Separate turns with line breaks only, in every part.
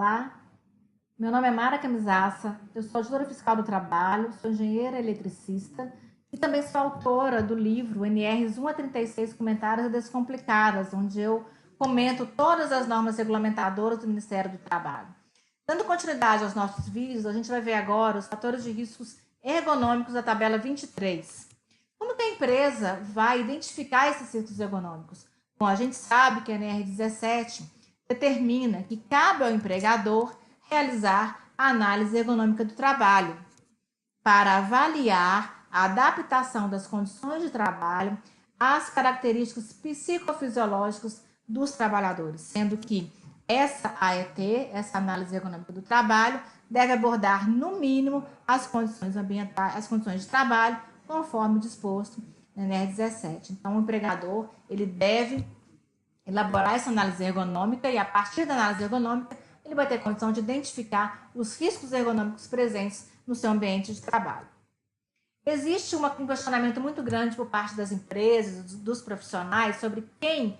Olá, meu nome é Mara Camisaça, eu sou auditora fiscal do trabalho, sou engenheira eletricista e também sou autora do livro NRs 1 a 36 Comentários Descomplicadas, onde eu comento todas as normas regulamentadoras do Ministério do Trabalho. Dando continuidade aos nossos vídeos, a gente vai ver agora os fatores de riscos ergonômicos da tabela 23. Como que a empresa vai identificar esses riscos ergonômicos? Bom, a gente sabe que a NR 17 determina que cabe ao empregador realizar a análise ergonômica do trabalho para avaliar a adaptação das condições de trabalho às características psicofisiológicas dos trabalhadores, sendo que essa AET, essa análise ergonômica do trabalho, deve abordar no mínimo as condições ambientais, as condições de trabalho, conforme disposto na NR 17. Então, o empregador ele deve elaborar essa análise ergonômica e, a partir da análise ergonômica, ele vai ter condição de identificar os riscos ergonômicos presentes no seu ambiente de trabalho. Existe um questionamento muito grande por parte das empresas, dos profissionais, sobre quem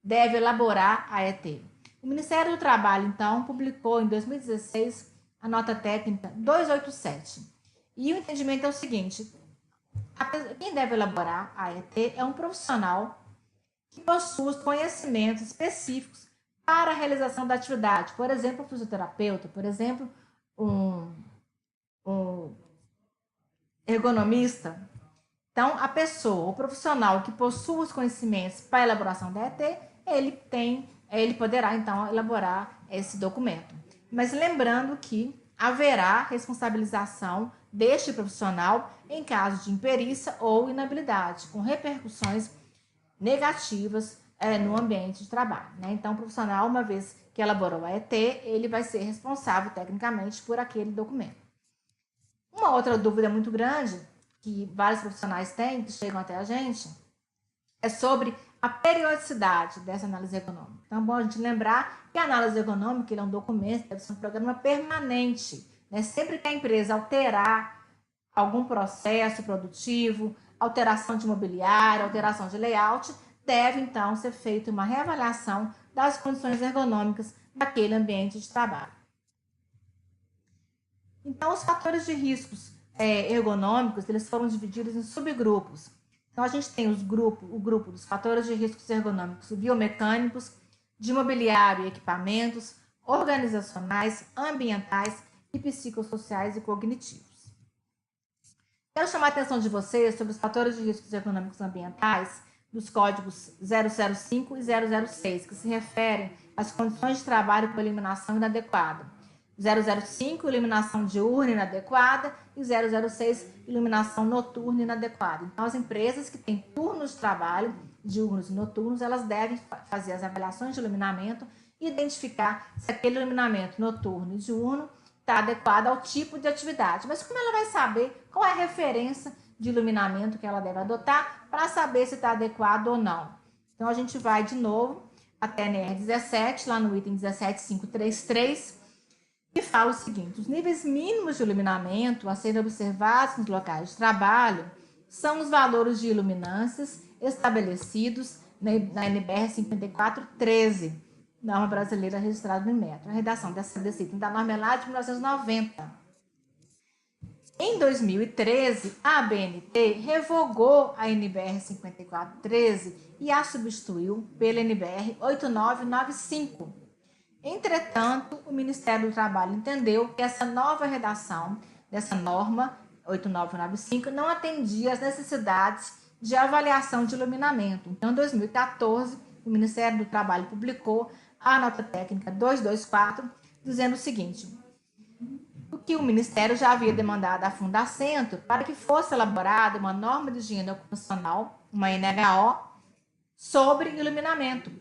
deve elaborar a ET. O Ministério do Trabalho, então, publicou em 2016 a nota técnica 287. E o entendimento é o seguinte: quem deve elaborar a ET é um profissional que possui conhecimentos específicos para a realização da atividade. Por exemplo, um fisioterapeuta, por exemplo, um ergonomista. Então, a pessoa, o profissional que possui os conhecimentos para a elaboração da ET, ele poderá, então, elaborar esse documento. Mas lembrando que haverá responsabilização deste profissional em caso de imperícia ou inabilidade, com repercussões negativas no ambiente de trabalho. Né? Então, o profissional, uma vez que elaborou a ET, ele vai ser responsável tecnicamente por aquele documento. Uma outra dúvida muito grande que vários profissionais têm, que chegam até a gente, é sobre a periodicidade dessa análise ergonômica. Então, é bom a gente lembrar que a análise ergonômica é um documento, deve ser um programa permanente. Né? Sempre que a empresa alterar algum processo produtivo, alteração de mobiliário, alteração de layout, deve então ser feita uma reavaliação das condições ergonômicas daquele ambiente de trabalho. Então, os fatores de riscos ergonômicos, eles foram divididos em subgrupos. Então, a gente tem o grupo dos fatores de riscos ergonômicos biomecânicos, de mobiliário e equipamentos, organizacionais, ambientais e psicossociais e cognitivos. Quero chamar a atenção de vocês sobre os fatores de riscos ergonômicos ambientais dos códigos 005 e 006, que se referem às condições de trabalho com eliminação inadequada. 005, iluminação diurna inadequada, e 006, iluminação noturna inadequada. Então, as empresas que têm turnos de trabalho, diurnos e noturnos, elas devem fazer as avaliações de iluminamento e identificar se aquele iluminamento noturno e diurno está adequado ao tipo de atividade. Mas como ela vai saber qual é a referência de iluminamento que ela deve adotar para saber se está adequado ou não? Então, a gente vai de novo até a NR 17, lá no item 17533, que fala o seguinte: os níveis mínimos de iluminamento a serem observados nos locais de trabalho são os valores de iluminâncias estabelecidos na NBR 5413, norma brasileira registrada no Inmetro. A redação desse item da norma é lá de 1990. Em 2013, a ABNT revogou a NBR 5413 e a substituiu pela NBR 8995. Entretanto, o Ministério do Trabalho entendeu que essa nova redação dessa norma 8995 não atendia às necessidades de avaliação de iluminamento. Então, em 2014, o Ministério do Trabalho publicou a nota técnica 224, dizendo o seguinte: o que o Ministério já havia demandado à Fundacentro para que fosse elaborada uma norma de higiene ocupacional, uma NHO, sobre iluminamento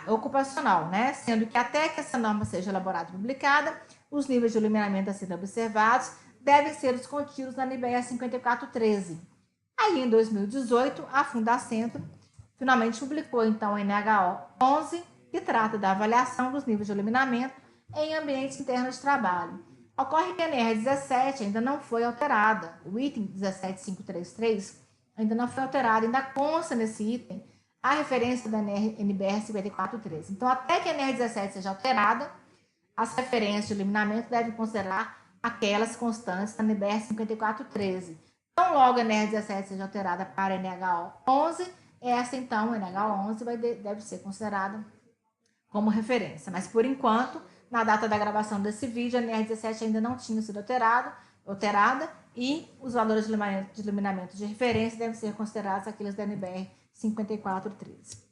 ocupacional, né? Sendo que até que essa norma seja elaborada e publicada, os níveis de iluminamento a serem observados devem ser os contidos na NBR 5413. Aí, em 2018, a Fundacentro finalmente publicou, então, a NHO 11, que trata da avaliação dos níveis de iluminamento em ambientes internos de trabalho. Ocorre que a NR 17 ainda não foi alterada. O item 17533 ainda não foi alterado, ainda consta nesse item a referência da NBR 5413. Então, até que a NR 17 seja alterada, as referências de eliminamento devem considerar aquelas constantes da NBR 5413. Então, logo a NR17 seja alterada para NH11, essa então, NH11, deve ser considerada como referência. Mas, por enquanto, na data da gravação desse vídeo, a NR17 ainda não tinha sido alterada e os valores de eliminamento de referência devem ser considerados aqueles da NBR 5413.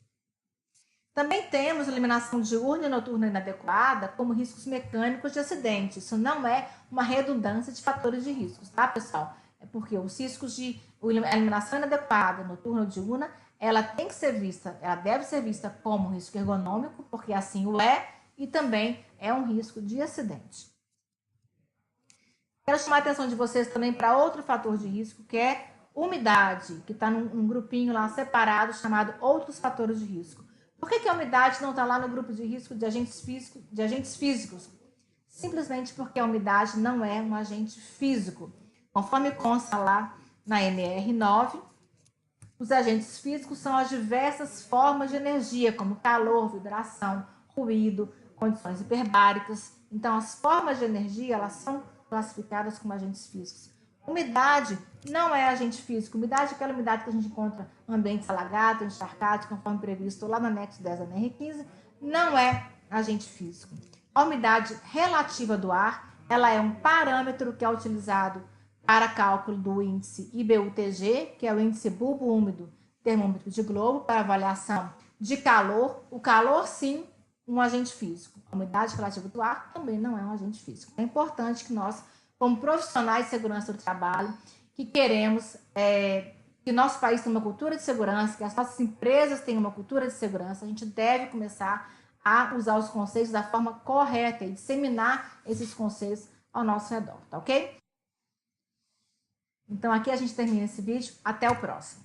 Também temos eliminação diurna e noturna inadequada como riscos mecânicos de acidente. Isso não é uma redundância de fatores de riscos, tá, pessoal? É porque os riscos de eliminação inadequada, noturna ou diurna, ela deve ser vista como um risco ergonômico, porque assim o é, e também é um risco de acidente. Quero chamar a atenção de vocês também para outro fator de risco, que é umidade, que está num grupinho lá separado, chamado outros fatores de risco. Por que a umidade não está lá no grupo de risco de agentes físicos? Simplesmente porque a umidade não é um agente físico. Conforme consta lá na NR9, os agentes físicos são as diversas formas de energia, como calor, vibração, ruído, condições hiperbáricas. Então, as formas de energia, elas são classificadas como agentes físicos. Umidade não é agente físico. Umidade é aquela umidade que a gente encontra em ambientes alagados, encharcados, conforme previsto lá no anexo 10 da NR15, não é agente físico. A umidade relativa do ar, ela é um parâmetro que é utilizado para cálculo do índice IBU-TG, que é o índice bulbo úmido termômetro de globo, para avaliação de calor. O calor, sim, um agente físico. A umidade relativa do ar também não é um agente físico. É importante que nós, como profissionais de segurança do trabalho, que queremos que nosso país tenha uma cultura de segurança, que as nossas empresas tenham uma cultura de segurança, a gente deve começar a usar os conceitos da forma correta e disseminar esses conceitos ao nosso redor, tá ok? Então, aqui a gente termina esse vídeo. Até o próximo.